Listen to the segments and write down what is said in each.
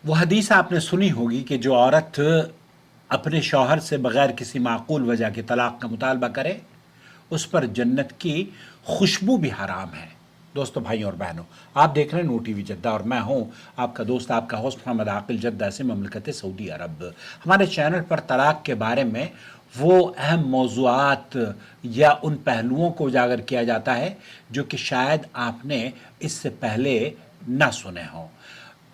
وہ حدیث آپ نے سنی ہوگی کہ جو عورت اپنے شوہر سے بغیر کسی معقول وجہ کے طلاق کا مطالبہ کرے اس پر جنت کی خوشبو بھی حرام ہے۔ دوستو، بھائیوں اور بہنوں، آپ دیکھ رہے ہیں نو ٹی وی جدہ اور میں ہوں آپ کا دوست، آپ کا ہوسٹ محمد عاقل، جدہ سے مملکت سعودی عرب۔ ہمارے چینل پر طلاق کے بارے میں وہ اہم موضوعات یا ان پہلوؤں کو اجاگر کیا جاتا ہے جو کہ شاید آپ نے اس سے پہلے نہ سنے ہوں۔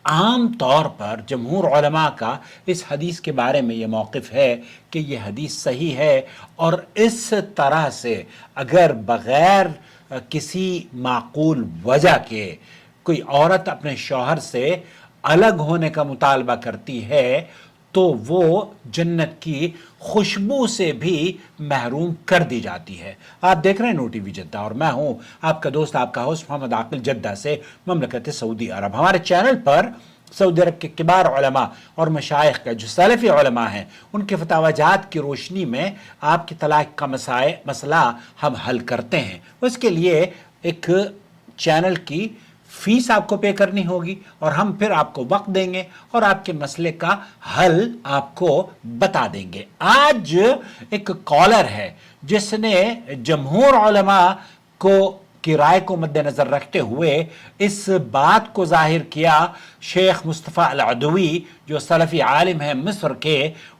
عام طور پر جمہور علماء کا اس حدیث کے بارے میں یہ موقف ہے کہ یہ حدیث صحیح ہے، اور اس طرح سے اگر بغیر کسی معقول وجہ کے کوئی عورت اپنے شوہر سے الگ ہونے کا مطالبہ کرتی ہے تو وہ جنت کی خوشبو سے بھی محروم کر دی جاتی ہے۔ آپ دیکھ رہے ہیں نو ٹی وی جدہ اور میں ہوں آپ کا دوست، آپ کا ہوسٹ محمد عاقل، جدہ سے مملکت سعودی عرب۔ ہمارے چینل پر سعودی عرب کے کبار علماء اور مشائخ کا جو سلفی علماء ہیں ان کے فتاوی جات کی روشنی میں آپ کی طلاق کا مسئلہ ہم حل کرتے ہیں۔ اس کے لیے ایک چینل کی فیس آپ کو پے کرنی ہوگی اور ہم پھر آپ کو وقت دیں گے اور آپ کے مسئلے کا حل آپ کو بتا دیں گے۔ آج ایک کالر ہے جس نے جمہور علماء کی رائے کو مد نظر رکھتے ہوئے اس بات کو ظاہر کیا، شیخ مصطفیٰ العدوی جو سلفی عالم ہیں مصر کے،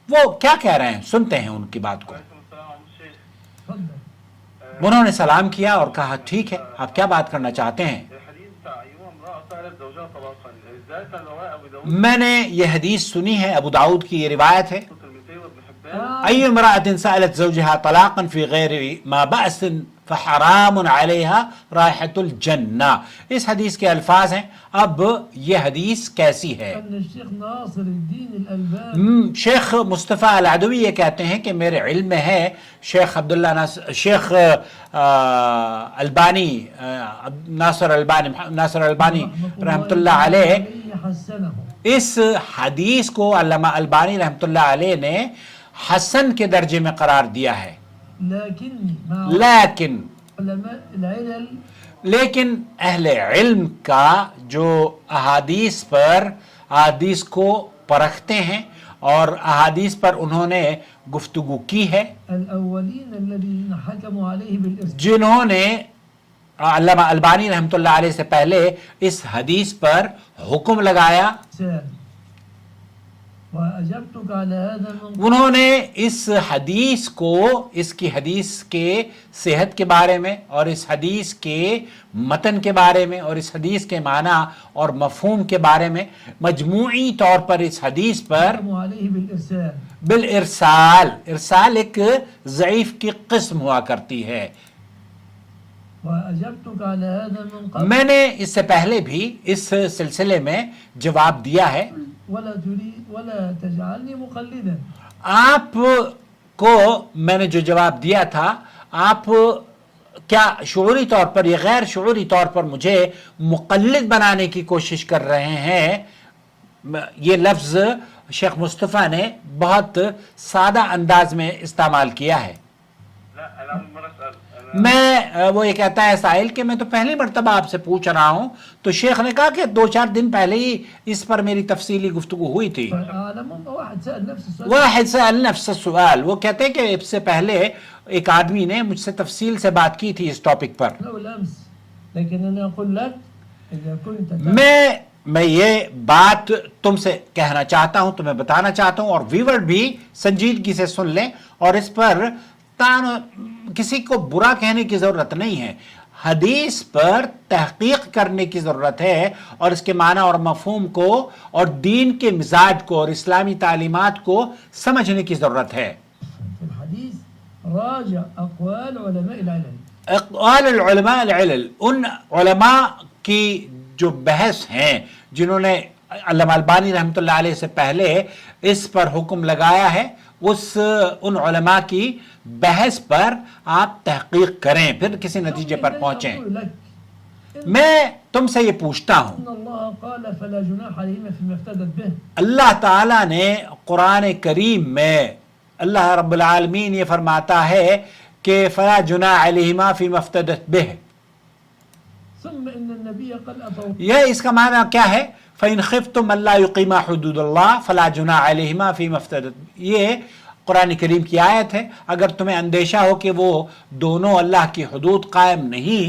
وہ کیا کہہ رہے ہیں، سنتے ہیں ان کی بات کو۔ انہوں نے سلام کیا اور کہا ٹھیک ہے، آپ کیا بات کرنا چاہتے ہیں؟ میں نے یہ حدیث سنی ہے، ابو داؤد کی یہ روایت ہے، ای امرأة سألت زوجها طلاقا في غیر ما بأس فحرام علیها رائحة الجنہ۔ اس حدیث کے الفاظ ہیں۔ اب یہ حدیث کیسی ہے؟ شیخ مصطفیٰ العدوی یہ کہتے ہیں کہ میرے علم میں ہے، شیخ البانی ناصر البانی رحمۃ اللہ علیہ اس حدیث کو علامہ البانی رحمۃ اللہ علیہ نے حسن کے درجے میں قرار دیا ہے، لیکن اہل علم کا جو احادیث کو پرکھتے ہیں اور احادیث پر انہوں نے گفتگو کی ہے، جنہوں نے علامہ البانی رحمۃ اللہ علیہ سے پہلے اس حدیث پر حکم لگایا، انہوں نے اس حدیث کو، اس کی حدیث کے صحت کے بارے میں اور اس حدیث کے متن کے بارے میں اور اس حدیث کے معنی اور مفہوم کے بارے میں مجموعی طور پر اس حدیث پر بالارسال، ارسال ایک ضعیف کی قسم ہوا کرتی ہے۔ میں نے اس سے پہلے بھی اس سلسلے میں جواب دیا ہے۔ آپ کو میں نے جو جواب دیا تھا، آپ کیا شعوری طور پر یا غیر شعوری طور پر مجھے مقلد بنانے کی کوشش کر رہے ہیں؟ یہ لفظ شیخ مصطفیٰ نے بہت سادہ انداز میں استعمال کیا ہے۔ وہ یہ کہتا ہے سائل کہ میں تو پہلی مرتبہ آپ سے پوچھ رہا ہوں، تو شیخ نے کہا کہ 2-4 دن پہلے ہی اس پر میری تفصیلی گفتگو ہوئی تھی۔ واحد سأل نفس السؤال، وہ کہتے ہیں کہ اس سے پہلے ایک آدمی نے مجھ سے تفصیل سے بات کی تھی اس ٹاپک پر۔ میں یہ بات تم سے کہنا چاہتا ہوں، تمہیں بتانا چاہتا ہوں، اور ویور بھی سنجیدگی سے سن لیں، اور اس پر کسی کو برا کہنے کی ضرورت نہیں ہے۔ حدیث پر تحقیق کرنے کی ضرورت ہے اور اس کے معنی اور مفہوم کو اور دین کے مزاج کو اور اسلامی تعلیمات کو سمجھنے کی ضرورت ہے۔ اقوال العلماء العلل، ان علماء کی جو بحث ہیں جنہوں نے علامہ البانی رحمۃ اللہ علیہ سے پہلے اس پر حکم لگایا ہے، ان علماء کی بحث پر آپ تحقیق کریں، پھر کسی نتیجے پر پہنچیں۔ میں تم سے یہ پوچھتا ہوں، اللہ تعالیٰ نے قرآن کریم میں اللہ رب العالمین یہ فرماتا ہے کہ فلا جناح علیہما فیما افتدت بہ، یہ اس کا معنی کیا ہے؟ فَإِنْ خِفْتُمْ أَلَّا يُقِيمَا حُدُودَ اللَّهِ فَلَا جُنَاحَ عَلَيْهِمَا فِيمَا افْتَدَتْ، یہ قرآن کریم کی آیت ہے. اگر تمہیں اندیشہ ہو کہ وہ دونوں اللہ کی حدود قائم نہیں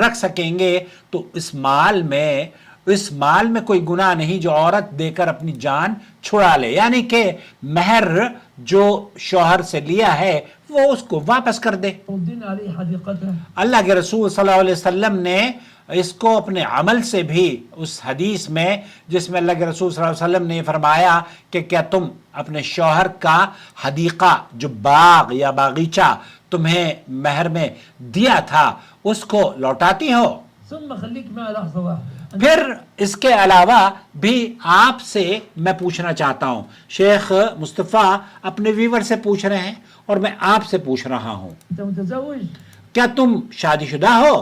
رکھ سکیں گے تو اس مال میں کوئی گناہ نہیں جو عورت دے کر اپنی جان چھڑا لے، یعنی کہ مہر جو شوہر سے لیا ہے وہ اس کو واپس کر دے. اللہ کے رسول صلی اللہ علیہ وسلم نے اس کو اپنے عمل سے بھی، اس حدیث میں جس میں اللہ کے رسول صلی اللہ علیہ وسلم نے فرمایا کہ کیا تم اپنے شوہر کا حدیقہ جو باغ یا باغیچہ تمہیں مہر میں دیا تھا اس کو لوٹاتی ہو؟ پھر اس کے علاوہ بھی آپ سے میں پوچھنا چاہتا ہوں، شیخ مصطفیٰ اپنے ویور سے پوچھ رہے ہیں اور میں آپ سے پوچھ رہا ہوں، کیا تم شادی شدہ ہو؟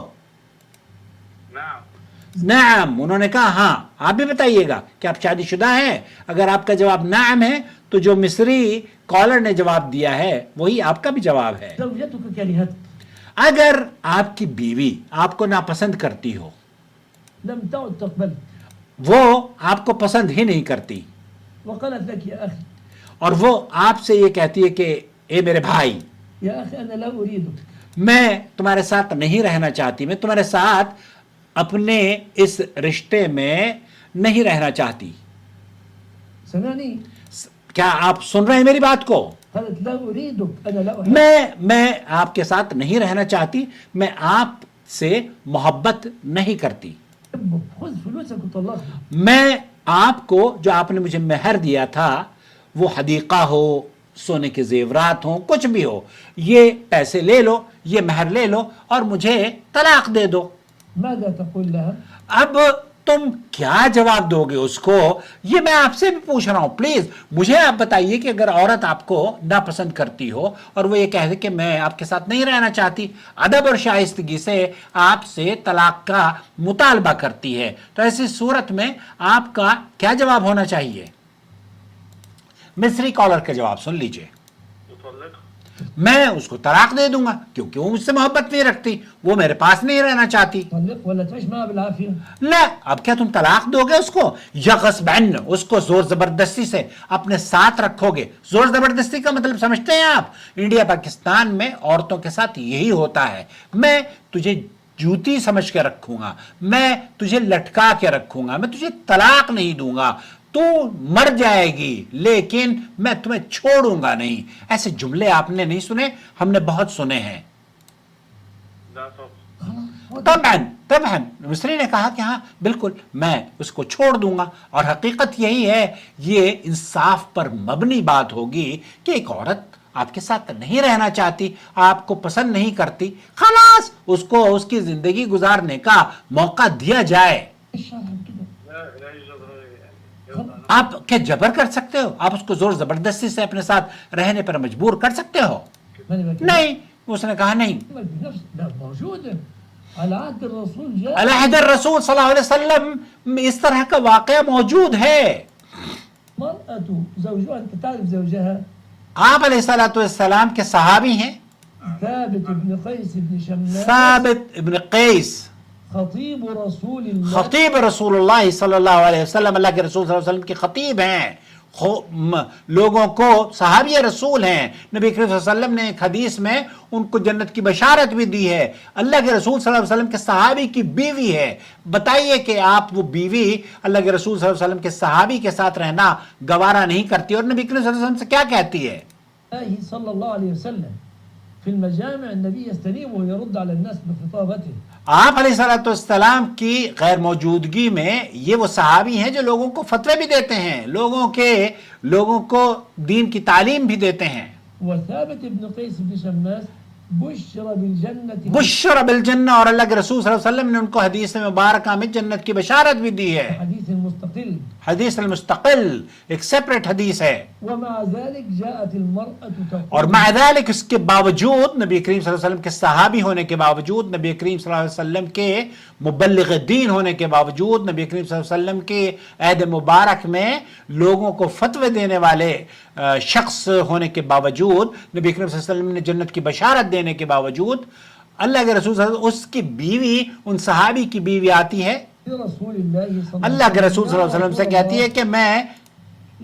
نعم. انہوں نے کہا ہاں. آپ بھی بتائیے گا کہ آپ شادی شدہ ہیں. اگر آپ کا جواب نعم ہے تو جو مصری کالر نے جواب دیا ہے وہی آپ کا بھی جواب ہے. اگر آپ کی بیوی آپ کو ناپسند کرتی ہو، وہ آپ کو پسند ہی نہیں کرتی اور وہ آپ سے یہ کہتی ہے کہ اے میرے بھائی میں تمہارے ساتھ نہیں رہنا چاہتی، میں تمہارے ساتھ اپنے اس رشتے میں نہیں رہنا چاہتی. کیا آپ سن رہے ہیں میری بات کو؟ میں آپ کے ساتھ نہیں رہنا چاہتی، میں آپ سے محبت نہیں کرتی، میں آپ کو جو آپ نے مجھے مہر دیا تھا وہ حدیقہ ہو، سونے کے زیورات ہوں، کچھ بھی ہو، یہ پیسے لے لو، یہ مہر لے لو اور مجھے طلاق دے دو. اب تم کیا جواب دو گے اس کو؟ یہ میں آپ سے بھی پوچھ رہا ہوں. پلیز مجھے آپ بتائیے کہ اگر عورت آپ کو ناپسند کرتی ہو اور وہ یہ کہہ دے کہ میں آپ کے ساتھ نہیں رہنا چاہتی، ادب اور شائستگی سے آپ سے طلاق کا مطالبہ کرتی ہے، تو ایسی صورت میں آپ کا کیا جواب ہونا چاہیے؟ مصری کالر کا جواب سن لیجئے. میں اس کو طلاق دے دوں گا کیونکہ وہ مجھ سے محبت نہیں رکھتی، وہ میرے پاس نہیں رہنا چاہتی. لا، اب کیا تم طلاق دو گے اس کو یا غصباً اس کو زور زبردستی سے اپنے ساتھ رکھو گے؟ زور زبردستی کا مطلب سمجھتے ہیں آپ؟ انڈیا پاکستان میں عورتوں کے ساتھ یہی ہوتا ہے. میں تجھے جوتی سمجھ کے رکھوں گا، میں تجھے لٹکا کے رکھوں گا، میں تجھے طلاق نہیں دوں گا، تو مر جائے گی لیکن میں تمہیں چھوڑوں گا نہیں. ایسے جملے آپ نے نہیں سنے؟ ہم نے بہت سنے ہیں. طبعاً مصری نے کہا کہ ہاں بالکل میں اس کو چھوڑ دوں گا، اور حقیقت یہی ہے. یہ انصاف پر مبنی بات ہوگی کہ ایک عورت آپ کے ساتھ نہیں رہنا چاہتی، آپ کو پسند نہیں کرتی، خلاص اس کو اس کی زندگی گزارنے کا موقع دیا جائے. آپ کیا جبر کر سکتے ہو؟ آپ اس کو زور زبردستی سے اپنے ساتھ رہنے پر مجبور کر سکتے ہو؟ نہیں. اس نے کہا نہیں. عہد الرسول صلی اللہ علیہ وسلم اس طرح کا واقعہ موجود ہے. آپ علیہ السلام کے صحابی ہیں ثابت ابن قیس، خطیب رسول اللہ صلی اللہ علیہ وسلم، اللہ کے رسول صلی اللہ علیہ وسلم کے خطیب ہیں، لوگوں کو صحابی رسول ہیں. نبی کریم صلی اللہ علیہ وسلم نے ایک حدیث میں ان کو جنت کی بشارت بھی دی ہے. اللہ کے رسول صلی اللہ علیہ وسلم کے صحابی کی بیوی ہے. بتائیے کہ آپ وہ بیوی اللہ کے رسول صلی اللہ علیہ وسلم کے صحابی کے ساتھ رہنا گوارا نہیں کرتی، اور نبی کریم صلی اللہ علیہ وسلم سے کیا کہتی ہے؟ صلی اللہ علیہ وسلم فی المجامع النبی یستنیب ویرد علی الناس بخطابته. آپ علیہ السلام کی غیر موجودگی میں یہ وہ صحابی ہیں جو لوگوں کو فتوے بھی دیتے ہیں، لوگوں کو دین کی تعلیم بھی دیتے ہیں. وثابت ابن قیس بن شماس بشر بالجنہ، اور اللہ کے رسول صلی اللہ علیہ وسلم نے ان کو حدیث مبارکہ میں جنت کی بشارت بھی دی ہے. حدیث المستقل ایک سیپریٹ حدیث ہے. اور مع ذلك اس کے باوجود نبی کریم صلی اللہ علیہ وسلم کے صحابی ہونے کے باوجود، نبی کریم صلی اللہ علیہ وسلم کے مبلغ دین ہونے کے باوجود، نبی کریم صلی اللہ علیہ وسلم کے عہد مبارک میں لوگوں کو فتوے دینے والے شخص ہونے کے باوجود، نبی کریم صلی اللہ علیہ وسلم نے جنت کی بشارت دینے کے باوجود، اللہ کے رسول صلی اللہ علیہ وسلم اس کی بیوی، ان صحابی کی بیوی آتی ہے رسول الله صلى الله اللہ کے عليه رسول صلی اللہ علیہ وسلم سے يا کہتی ہے رسول کہ الله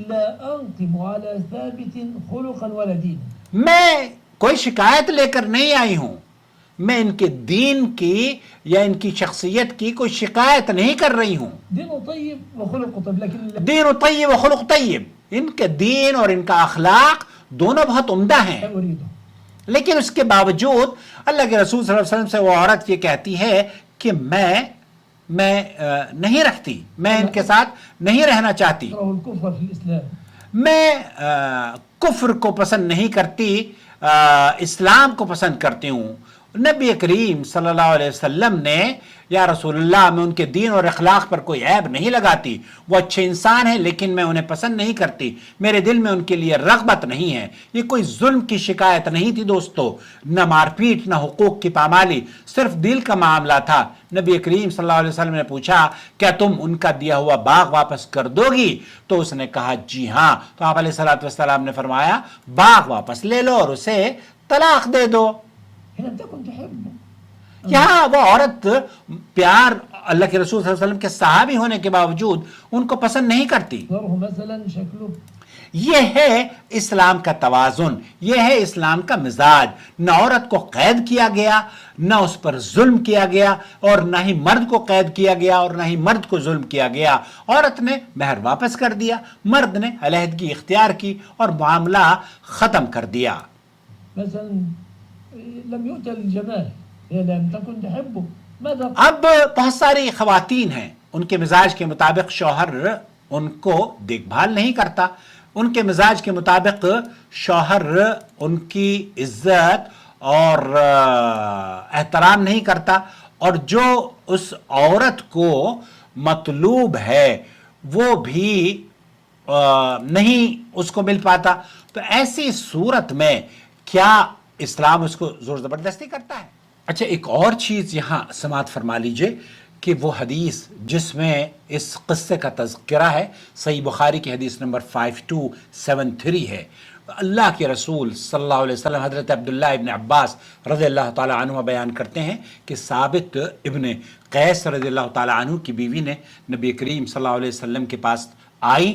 لا أنقم على ثابت خلقا ولا دينا. میں کوئی شکایت لے کر نہیں آئی ہوں، میں ان کے دین کی یا ان کی شخصیت کی کوئی شکایت نہیں کر رہی ہوں. دينه طيب وخلقه طيب، لكن دین طیب و خلق طیب، ان کے دین اور ان کا اخلاق دونوں بہت عمدہ ہیں، لا أريده. لیکن اس کے باوجود اللہ کے رسول صلی اللہ علیہ وسلم سے وہ عورت یہ کہتی ہے کہ میں نہیں رکھتی، میں ان کے ساتھ نہیں رہنا چاہتی، أكره الكفر في الإسلام. میں کفر کو پسند نہیں کرتی، اسلام کو پسند کرتی ہوں. نبی کریم صلی اللہ علیہ وسلم نے یا رسول اللہ میں ان کے دین اور اخلاق پر کوئی عیب نہیں لگاتی، وہ اچھے انسان ہیں لیکن میں انہیں پسند نہیں کرتی، میرے دل میں ان کے لیے رغبت نہیں ہے. یہ کوئی ظلم کی شکایت نہیں تھی دوستو، نہ مار پیٹ نہ حقوق کی پامالی، صرف دل کا معاملہ تھا. نبی کریم صلی اللہ علیہ وسلم نے پوچھا کیا تم ان کا دیا ہوا باغ واپس کر دو گی؟ تو اس نے کہا جی ہاں. تو آپ علیہ الصلوۃ والسلام نے فرمایا باغ واپس لے لو اور اسے طلاق دے دو. إن لم تكن تحبه. یہاں وہ عورت پیار اللہ کے رسول صلی اللہ علیہ وسلم کے صحابی ہونے کے باوجود ان کو پسند نہیں کرتی. ظهره مثلا شكله. یہ ہے اسلام کا توازن، یہ ہے اسلام کا مزاج. نہ عورت کو قید کیا گیا، نہ اس پر ظلم کیا گیا، اور نہ ہی مرد کو قید کیا گیا اور نہ ہی مرد کو ظلم کیا گیا. عورت نے مہر واپس کر دیا، مرد نے علیحدگی اختیار کی اور معاملہ ختم کر دیا. مثلا لم يؤتى الجمال، هي لم تكن تحبه. ماذا؟ اب بہت ساری خواتین ہیں، ان کے مزاج کے مطابق شوہر ان کو دیکھ بھال نہیں کرتا، ان کے مزاج کے مطابق شوہر ان کی عزت اور احترام نہیں کرتا، اور جو اس عورت کو مطلوب ہے وہ بھی نہیں اس کو مل پاتا. تو ایسی صورت میں کیا اسلام اس کو زور زبردستی کرتا ہے؟ اچھا، ایک اور چیز یہاں سماعت فرما لیجئے کہ وہ حدیث جس میں اس قصے کا تذکرہ ہے صحیح بخاری کی حدیث نمبر 5273 ہے. اللہ کے رسول صلی اللہ علیہ وسلم حضرت عبداللہ ابن عباس رضی اللہ تعالیٰ عنہ بیان کرتے ہیں کہ ثابت ابن قیس رضی اللہ تعالیٰ عنہ کی بیوی نے نبی کریم صلی اللہ علیہ وسلم کے پاس آئی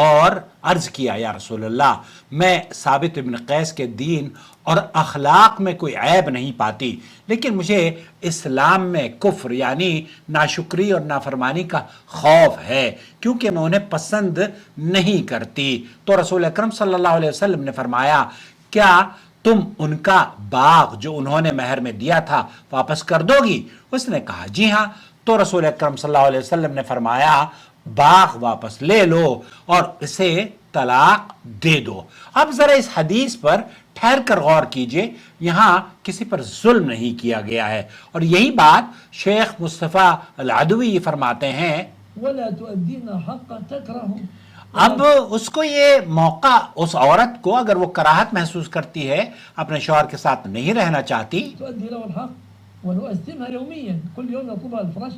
اور عرض کیا یا رسول اللہ میں ثابت ابن قیس کے دین اور اخلاق میں کوئی عیب نہیں پاتی، لیکن مجھے اسلام میں کفر یعنی ناشکری اور نافرمانی کا خوف ہے کیونکہ میں انہیں پسند نہیں کرتی. تو رسول اکرم صلی اللہ علیہ وسلم نے فرمایا کیا تم ان کا باغ جو انہوں نے مہر میں دیا تھا واپس کر دو گی؟ اس نے کہا جی ہاں. تو رسول اکرم صلی اللہ علیہ وسلم نے فرمایا باغ واپس لے لو اور اسے طلاق دے دو. اب ذرا اس حدیث پر ٹھہر کر غور کیجئے، یہاں کسی پر ظلم نہیں کیا گیا ہے، اور یہی بات شیخ مصطفیٰ العدوی فرماتے ہیں ولا تؤدين حق تكره. اب اس کو یہ موقع، اس عورت کو اگر وہ کراہت محسوس کرتی ہے، اپنے شوہر کے ساتھ نہیں رہنا چاہتی، تؤدي له الحق ونؤثمها يوميا، كل يوم يطلبها الفرش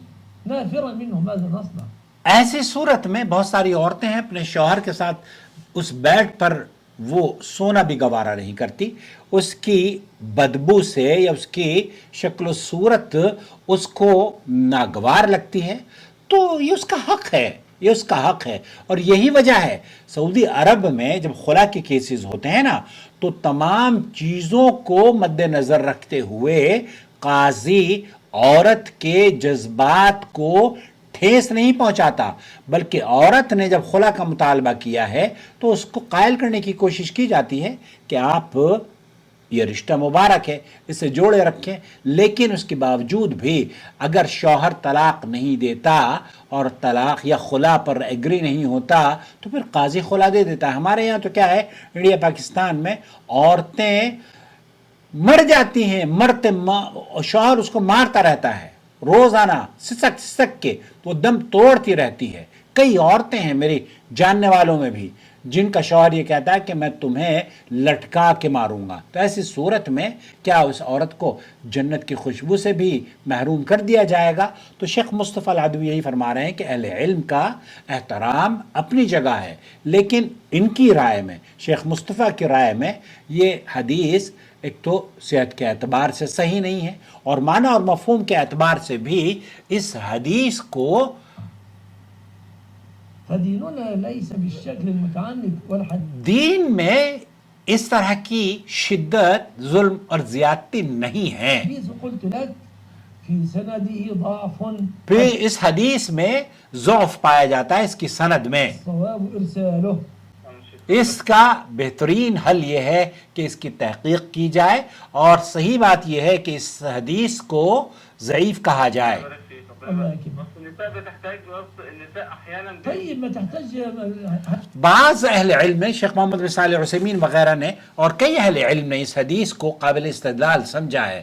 نافرا منه. ماذا نصنع؟ ایسی صورت میں بہت ساری عورتیں ہیں اپنے شوہر کے ساتھ اس بیڈ پر وہ سونا بھی گوارا نہیں کرتی، اس کی بدبو سے یا اس کی شکل و صورت اس کو ناگوار لگتی ہے. تو یہ اس کا حق ہے، یہ اس کا حق ہے. اور یہی وجہ ہے سعودی عرب میں جب خلا کے کیسز ہوتے ہیں نا تو تمام چیزوں کو مد نظر رکھتے ہوئے قاضی عورت کے جذبات کو ٹھیس نہیں پہنچاتا، بلکہ عورت نے جب خلا کا مطالبہ کیا ہے تو اس کو قائل کرنے کی کوشش کی جاتی ہے کہ آپ یہ رشتہ مبارک ہے، اسے جوڑے رکھیں. لیکن اس کے باوجود بھی اگر شوہر طلاق نہیں دیتا اور طلاق یا خلا پر ایگری نہیں ہوتا تو پھر قاضی خلا دے دیتا ہے. ہمارے یہاں تو کیا ہے، انڈیا پاکستان میں عورتیں مر جاتی ہیں، مرتے شوہر اس کو مارتا رہتا ہے روزانہ سسک کے، تو دم توڑتی رہتی ہے. کئی عورتیں ہیں میری جاننے والوں میں بھی جن کا شوہر یہ کہتا ہے کہ میں تمہیں لٹکا کے ماروں گا، تو ایسی صورت میں کیا اس عورت کو جنت کی خوشبو سے بھی محروم کر دیا جائے گا؟ تو شیخ مصطفیٰ العدوی یہی فرما رہے ہیں کہ اہل علم کا احترام اپنی جگہ ہے، لیکن ان کی رائے میں، شیخ مصطفیٰ کی رائے میں، یہ حدیث ایک تو صحت کے اعتبار سے صحیح نہیں ہے، اور معنی اور مفہوم کے اعتبار سے بھی اس حدیث کو فديننا ليس بالشكل المتعنت والحد. دین میں اس طرح کی شدت، ظلم اور زیادتی نہیں ہے۔ حديث قلت لك في سنده ضعف، پھر اس حدیث میں ضعف پایا جاتا ہے اس کی سند میں۔ الصواب إرساله. اس کا بہترین حل یہ ہے کہ اس کی تحقیق کی جائے، اور صحیح بات یہ ہے کہ اس حدیث کو ضعیف کہا جائے۔ النساء بتحتاج النساء احيانا طيب ما تحتاج. بعض اہل علم نے، شیخ محمد بن صالح العثیمین وغیرہ نے اور کئی اہل علم نے اس حدیث کو قابل استدلال سمجھا ہے،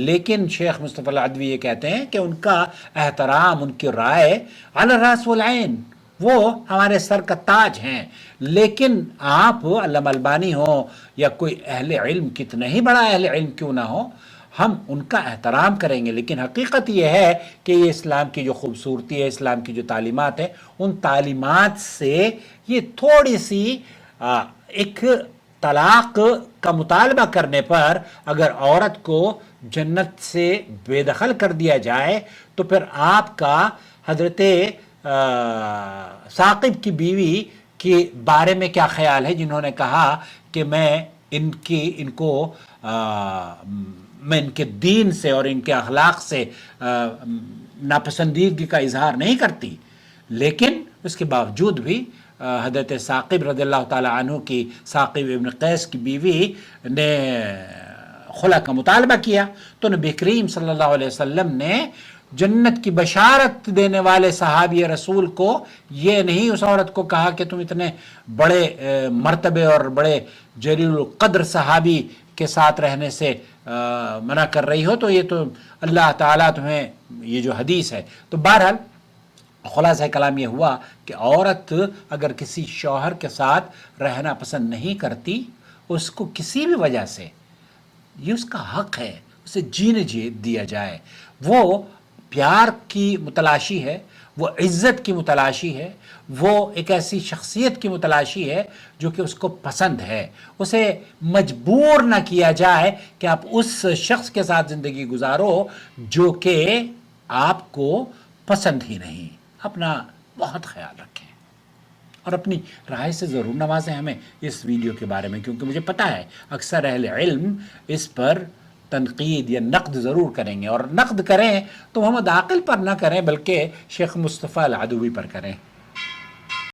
لیکن شیخ مصطفیٰ العدوی یہ کہتے ہیں کہ ان کا احترام، ان کی رائے علی الراس والعین، وہ ہمارے سر کا تاج ہیں، لیکن آپ علامہ البانی ہو یا کوئی اہل علم، کتنا ہی بڑا اہل علم کیوں نہ ہو، ہم ان کا احترام کریں گے، لیکن حقیقت یہ ہے کہ یہ اسلام کی جو خوبصورتی ہے، اسلام کی جو تعلیمات ہیں، ان تعلیمات سے یہ تھوڑی سی ایک طلاق کا مطالبہ کرنے پر اگر عورت کو جنت سے بے دخل کر دیا جائے، تو پھر آپ کا حضرت ثاقب کی بیوی کے بارے میں کیا خیال ہے، جنہوں نے کہا کہ میں ان کے دین سے اور ان کے اخلاق سے ناپسندیدگی کا اظہار نہیں کرتی، لیکن اس کے باوجود بھی حضرت ثاقب رضی اللہ تعالی عنہ کی، ثاقب ابن قیس کی بیوی نے خلا کا مطالبہ کیا، تو نبی کریم صلی اللہ علیہ وسلم نے جنت کی بشارت دینے والے صحابی رسول کو یہ نہیں اس عورت کو کہا کہ تم اتنے بڑے مرتبے اور بڑے جلیل القدر صحابی کے ساتھ رہنے سے منع کر رہی ہو، تو یہ تو اللہ تعالیٰ تمہیں، یہ جو حدیث ہے۔ تو بہرحال خلاصہ کلام یہ ہوا کہ عورت اگر کسی شوہر کے ساتھ رہنا پسند نہیں کرتی، اس کو کسی بھی وجہ سے، یہ اس کا حق ہے، اسے جینے دیا جائے۔ وہ پیار کی متلاشی ہے، وہ عزت کی متلاشی ہے، وہ ایک ایسی شخصیت کی متلاشی ہے جو کہ اس کو پسند ہے۔ اسے مجبور نہ کیا جائے کہ آپ اس شخص کے ساتھ زندگی گزارو جو کہ آپ کو پسند ہی نہیں۔ اپنا بہت خیال رکھیں اور اپنی رائے سے ضرور نوازیں ہمیں اس ویڈیو کے بارے میں، کیونکہ مجھے پتہ ہے اکثر اہل علم اس پر تنقید یا نقد ضرور کریں گے، اور نقد کریں تو محمد عاقل پر نہ کریں بلکہ شیخ مصطفیٰ العدوی پر کریں۔